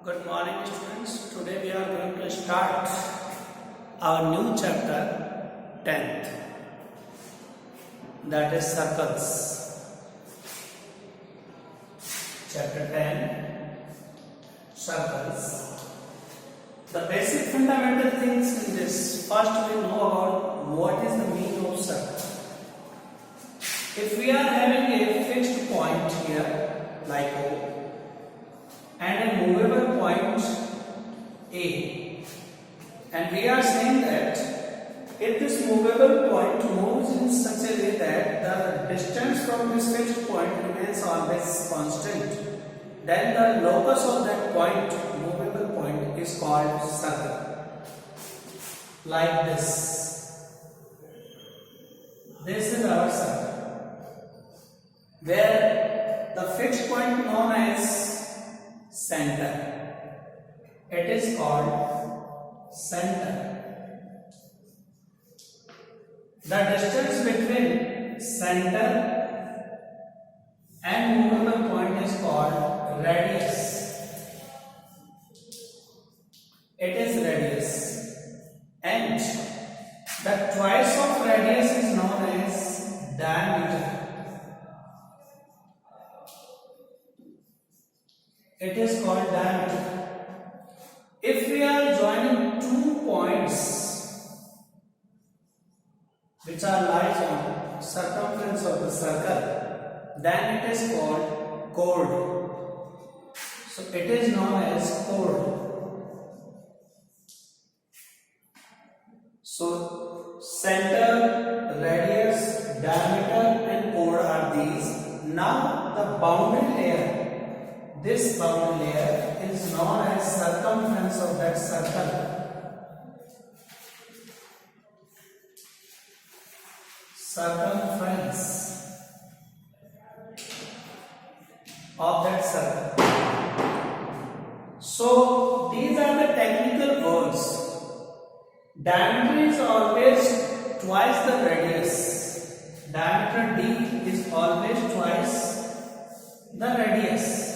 Good morning, students. Today we are going to start our new chapter 10th, that is circles. Chapter 10, circles. The basic fundamental things in this. First, we know about what is the meaning of circle. If we are having a fixed point here, like O, and a movable point A, and we are saying that if this movable point moves in such a way that the distance from this fixed point remains always constant, then the locus of that point, movable point, is called circle. Like this. This is our circle, where the fixed point known as center. It is called center. The distance between center and movable point is called radius. It is radius. And the twice of radius is known as diameter. It is called diameter. If we are joining two points which are lies on circumference of the circle, then it is called chord. So it is known as chord. So center, radius, diameter and chord are these. Now the boundary layer. This boundary layer is known as circumference of that circle. Circumference of that circle. So these are the technical words. Diameter is always twice the radius. Diameter D is always twice the radius.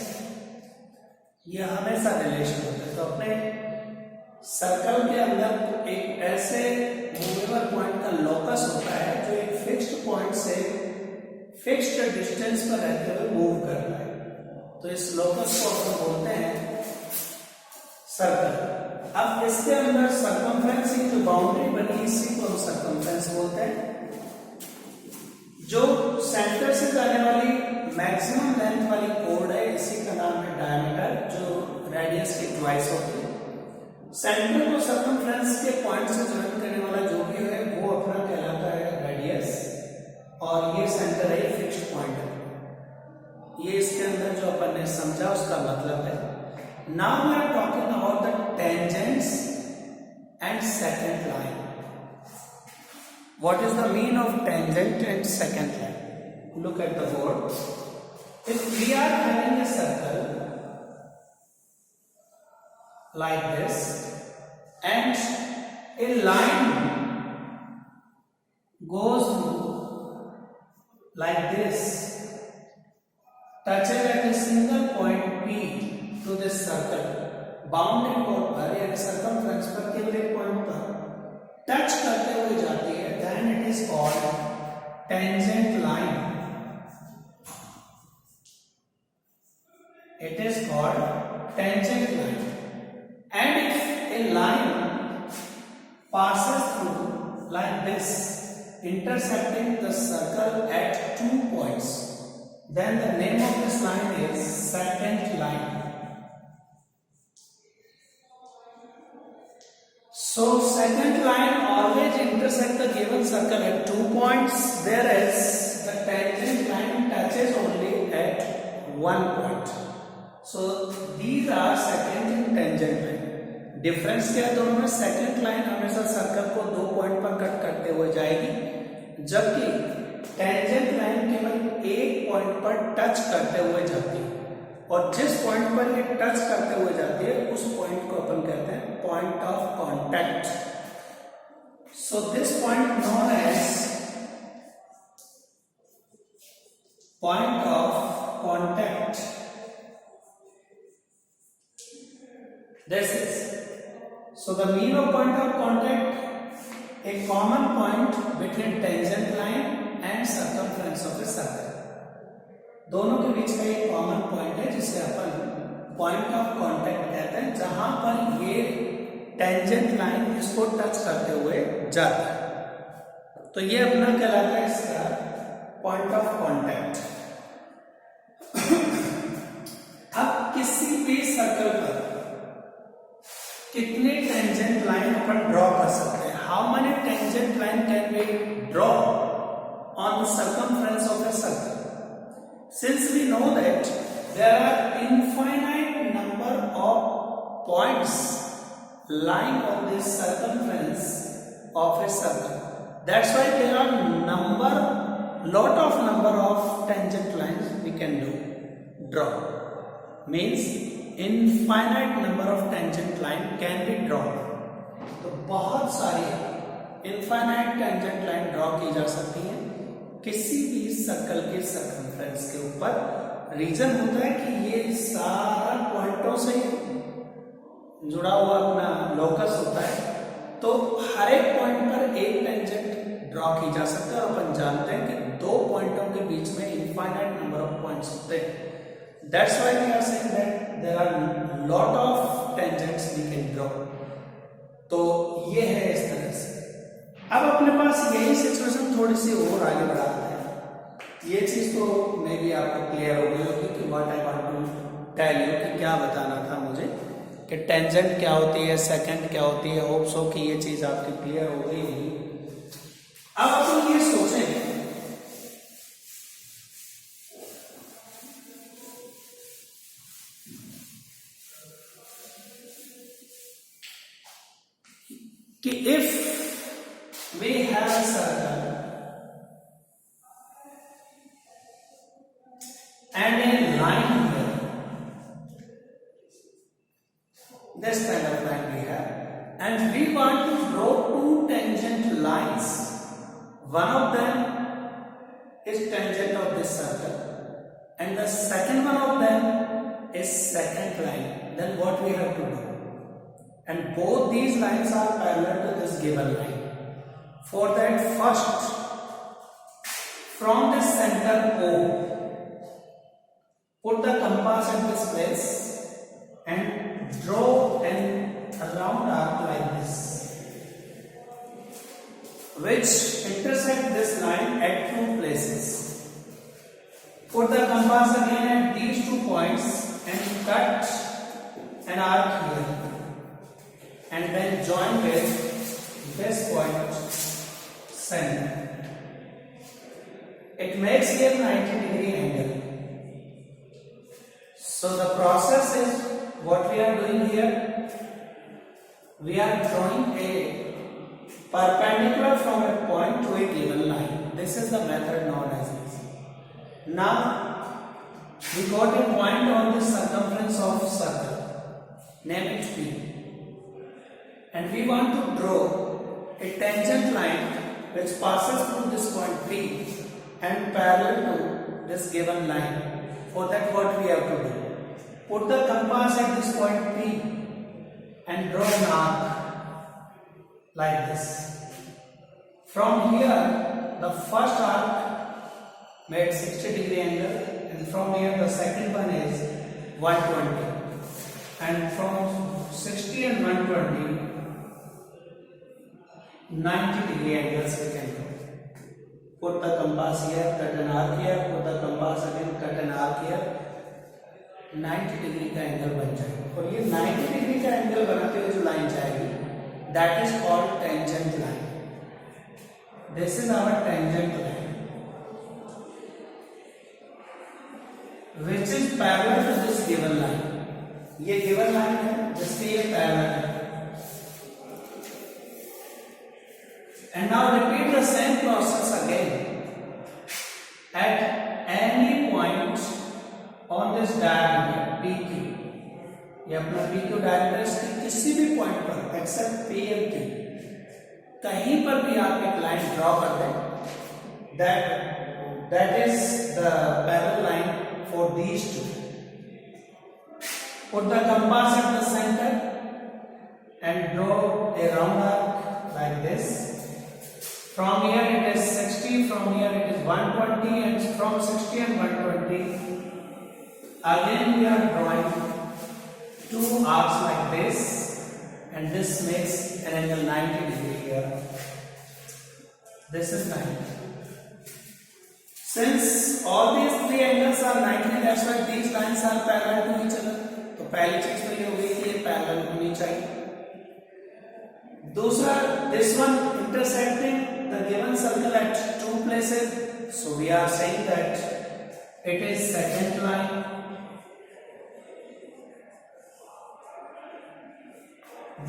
ये हमेशा relation होता है। तो अपने circle के अंदर एक ऐसे मूवेबल पॉइंट का लोकस होता है जो एक फिक्स्ड पॉइंट से फिक्स्ड डिस्टेंस पर रहते हुए मूव कर रहा है। तो इस लोकस को हम बोलते हैं सर्कल। अब इसके अंदर सर्कमफ्रेंस की जो बाउंड्री बनी इसी को हम सर्कमफ्रेंस बोलते हैं। जो सेंटर से जाने वाली मैक्सिमम लेंथ वाली कोड है, इसी का नाम है डायमीटर, जो रेडियस की ट्वाइस होती है। सेंटर को सर्कमफ्रेंस के पॉइंट से ज्वाइन करने वाला जो भी है वो अपना कहलाता है रेडियस, और ये सेंटर है, फिक्स्ड पॉइंट है। ये इसके अंदर जो अपन ने समझा उसका मतलब है। Now we are talking about the tangents and second line. What is the meaning of tangent and second line? Look at the board. If we are having a circle like this and a line goes like this, touches at a single point P to this circle, boundary chord पर या circumference पर केवल एक point पर touch करते हुए जाती है, then it is called tangent line. It is called tangent line. And if a line passes through like this, intersecting the circle at 2 points, then the name of this line is second line. So second line always intersect the given circle at 2 points, whereas the tangent line touches only at 1 point. So these are second and tangent line. Difference क्या है दोनों में? Second line हमेशा circle को 2 point पर cut करते हुए जाएगी, जबकि टेंजेंट लाइन केवल एक पॉइंट पर टच करते हुए जाती है, और जिस पॉइंट पर ये टच करते हुए जाती है उस पॉइंट को अपन कहते हैं point of contact. So this point known as point of contact This is so the mean of point of contact, a common point between tangent line and circumference of a circle. दोनों के बीच का एक common point है जिसे अपन point of contact कहते हैं, जहां पर ये टेंजेंट लाइन इसको टच करते हुए जाता है, तो ये अपना कहलाता है इसका पॉइंट ऑफ कांटेक्ट। अब किसी भी सर्कल पर कितने टेंजेंट लाइन अपन ड्रॉ कर सकते हैं? How many tangent line can we draw on the circumference of a circle? Since we know that there are infinite number of points lying on this circumference of a circle, that's why there are lot of number of tangent lines we can draw. Means infinite number of tangent line can be drawn. तो बहुत सारी infinite tangent line draw की जा सकती है किसी भी circle के सर्कमफ्रेंस के ऊपर। रीजन होता है कि ये सारा पॉइंटों से जुड़ा हुआ अपना लोकस होता है, तो हर एक पॉइंट पर एक टेंजेंट ड्रॉ की जा सकता है। और अपन जानते हैं कि दो पॉइंटों के बीच में इनफाइनाइट नंबर ऑफ पॉइंट्स होते हैं। That's why we are saying that there are lot of tangents we can draw. तो ये है इस तरह से। अब अपने पास यही सिचुएशन थोड़ी सी और आगे बढ़ाते हैं। ये चीज तो मे भी आपको क्लियर हो गई होगी कि what I want to tell you, कि क्या बताना था मुझे, कि टेंजेंट क्या होती है, सेकंड क्या होती है। होप सो कि ये चीज आपकी क्लियर हो गई होगी। अब अपन ये सोचें कि if we have a circle and a line here, this kind of line we have, and we want to draw two tangent lines. One of them is tangent of this circle and the second one of them is second line. Then what we have to do? And both these lines are parallel to this given line. For that, first from the center O, put the compass at this place and draw an round arc like this, which intersect this line at two places. Put the compass again at these 2 points and cut an arc here, and then join with this point center. It makes here 90-degree angle. So the process is what we are doing here. We are drawing a perpendicular from a point to a given line. This is the method known as this. Now we got a point on the circumference of circle. Name it P. And we want to draw a tangent line which passes through this point P and parallel to this given line. For that, what we have to do? Put the compass at this point P and draw an arc like this. From here, the first arc made 60-degree angle, and from here the second one is 120, and from 60 and 120 90-degree angles we can do. Put the compass here, cut an arc here, put the compass again, cut an arc here, 90-degree का angle बन जाएगा। और ये 90-degree का angle बनाते हुए जो line जाएगी, that is called tangent line. This is our tangent line, which is parallel to this given line. ये given line है जिससे ये parallel है। And now repeat the same process again at any point on this diagonal PQ. ये अपना PQ diagonal इसके किसी भी पॉइंट पर एक्सेप्ट P and Q, कहीं पर भी आप एक लाइन ड्रॉ कर दें, that is the parallel line for these two. Put the compass at the center and draw a round arc like this. From here it is 60, from here it is 120, and from 60 and 120 again we are drawing two arcs like this, and this makes an angle 90 degree here. This is 90. Since all these three angles are 90, that's why these lines are parallel to each other. तो पहली चीज तो ये हुई कि ये parallel होनी चाहिए. दूसरा, this one intersecting the given circle at two places, so we are saying that it is second line.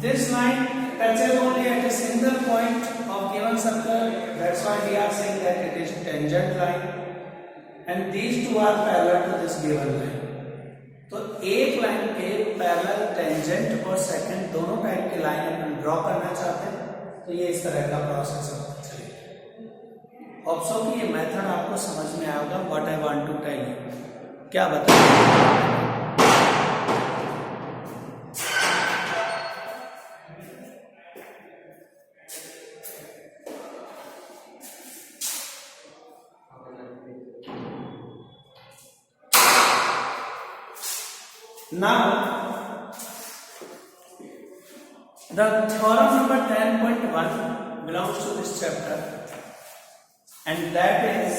This line touches only at a single point of given circle, that's why we are saying that it is tangent line, and these two are parallel to this given line. तो एक line के parallel, tangent और second दोनों type के line अपन draw करना चाहते हैं, तो ये इस तरह का प्रोसेस होता चलेगा. होप सो कि ये मेथड आपको समझ में आएगा. What I want to tell you, क्या बताएं. Now, the theorem number 10.1 belongs to this chapter, and that is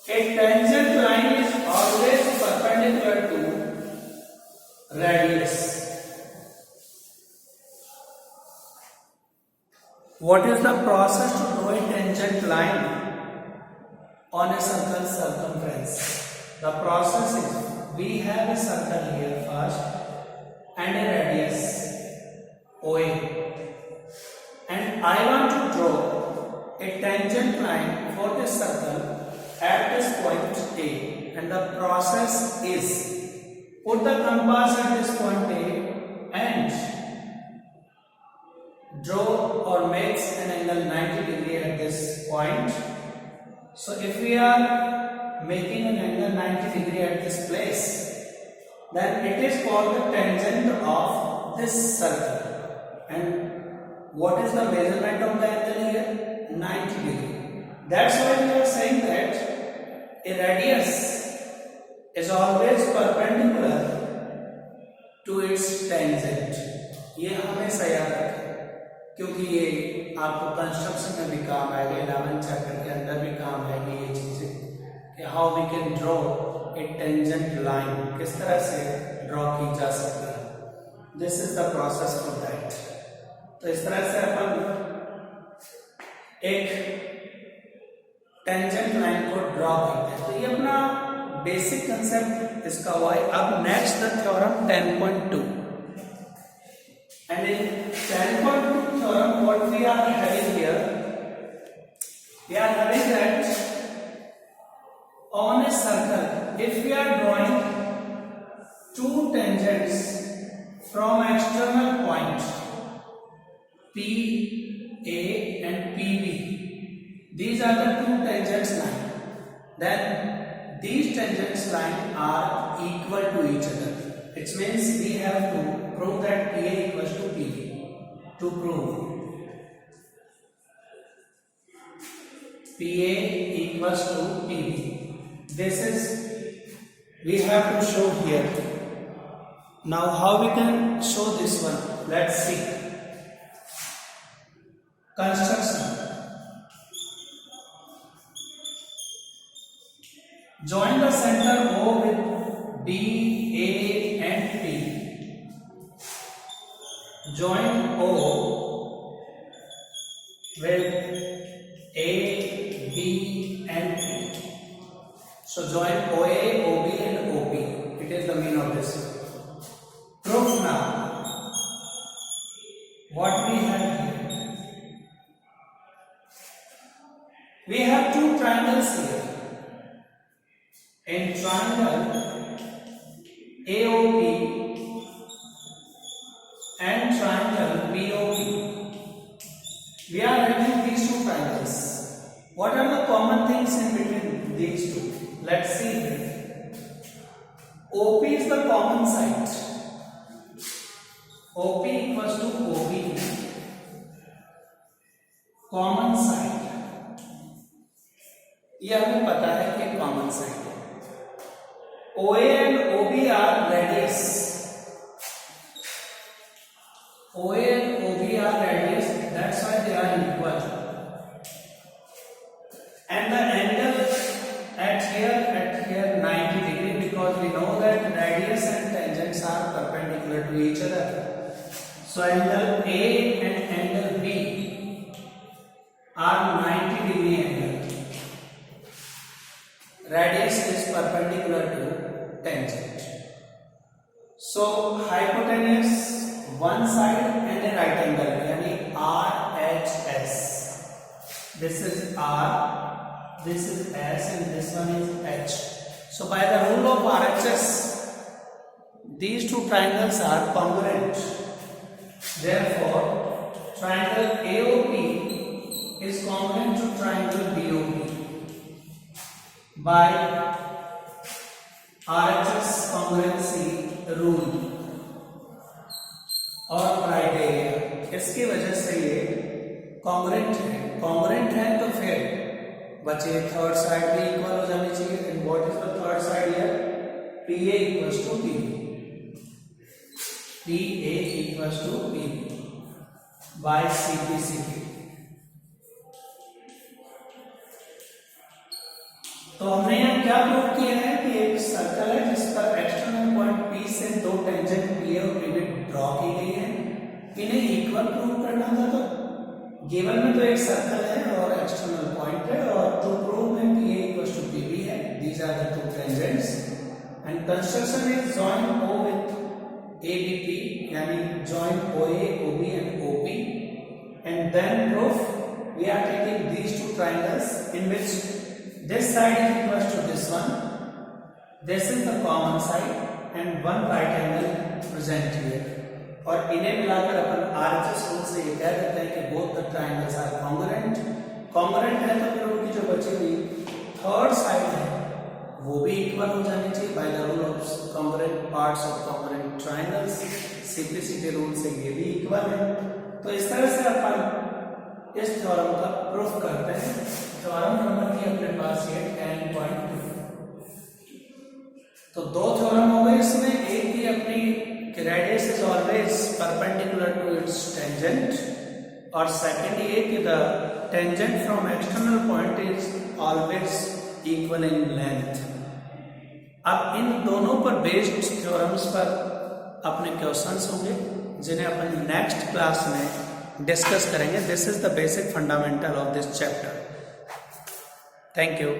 a tangent line is always perpendicular to radius. What is the process to draw a tangent line on a circle circumference? The process is, we have a circle here first and a radius OA, and I want to draw a tangent line for this circle at this point A, and the process is, put the compass at this point A and draw or makes an angle 90 degree at this point. So if we are making an angle 90 degree at this place, then it is called the tangent of this circle. And what is the measurement of the angle here? 90 degree. That's why we are saying that a radius is always perpendicular to its tangent. ये हमेशा याद रखें, क्योंकि ये आपको construction में भी काम आएगा, 11th चैप्टर के अंदर भी काम आएगी ये चीजें, कि how we can draw a tangent line, किस तरह से ड्रॉ की जा सकती है. This is the process for that. तो इस तरह से अपन एक टेंजेंट लाइन को ड्रॉ करते हैं. तो ये अपना बेसिक कंसेप्ट इसका हुआ है. अब next the theorem 10.2. And in 10.2 theorem, what we are having here, we are having that on a circle, if we are drawing two tangents from external point P A and P B, these are the two tangents line. Then these tangents line are equal to each other. It means we have to prove that PA equals to PB. To prove PA equals to PB, this is we have to show here. Now how we can show this one? Let's see. Construction. Join the center O with B, A and P. Join O with A, B and P. So join OA, OB and OP. It is the mean of this. Proof now. What we have here? We have two triangles here. In triangle AOP and triangle BOP, we are having these two triangles. What are the common things in between these two? Let's see here. OP is the common side. OP equals ये हमें पता है कि common side है। OA and OB are radius. OA and OB are radius. That's why they are equal. And the angle at here 90 degree, because we know that radius and tangents are perpendicular to each other. So angle A and angle B are 90 degree angle. Radius is perpendicular to tangent. So hypotenuse one side and a right angle, yani RHS. This is R, this is S, and this one is H. So by the rule of RHS, these two triangles are congruent. Therefore, triangle AOP is congruent to triangle BOP by RHS congruency rule और criteria. इसकी वजह से ये congruent है। Congruent है तो फिर बचे थर्ड साइड भी इक्वल हो जानी चाहिए। And what is the third side here? PA equals to PB। PA equals to PB by CP। तो हमने यहाँ क्या प्रूव किया है कि एक सर्कल है जिस पर एक्सटर्नल पॉइंट P से दो टेंजेंट PA और PB ड्रॉ की गई है। इन्हें इक्वल प्रूव करना था। तो गिवन में तो एक सर्कल है और एक्सटर्नल पॉइंट है, और टू प्रूव में PA इक्वल्स टू PB है। These are the two tangents and construction is join O with ABP, यानी जॉइन OA, OB and OP, and then proof we are taking these two triangles in which this side is equal to this one, this is the common side and one right angle present here, और इन्हें मिलाकर अपन RHS rule से ये कह देते हैं कि both the triangles are congruent। congruent है तो फिर उनकी जो बची हुई थर्ड साइड है वो भी इक्वल हो जानी चाहिए by the rule of congruent parts of congruent triangles। CPC के रूल से ये भी इक्वल है। तो इस तरह से अपन इस थ्योरम का प्रूफ करते हैं। थ्योरम नंबर की अपने पास ये 10.2। तो दो थ्योरम हो गए इसमें। एक की अपनी कि radius is always perpendicular to its tangent, और सेकंड ये कि the tangent from external point is always equal in length. अब इन दोनों पर बेस्ड थ्योरम्स पर अपने क्वेश्चंस होंगे जिन्हें अपन नेक्स्ट क्लास में डिस्कस करेंगे। This is the basic fundamental of this chapter. Thank you.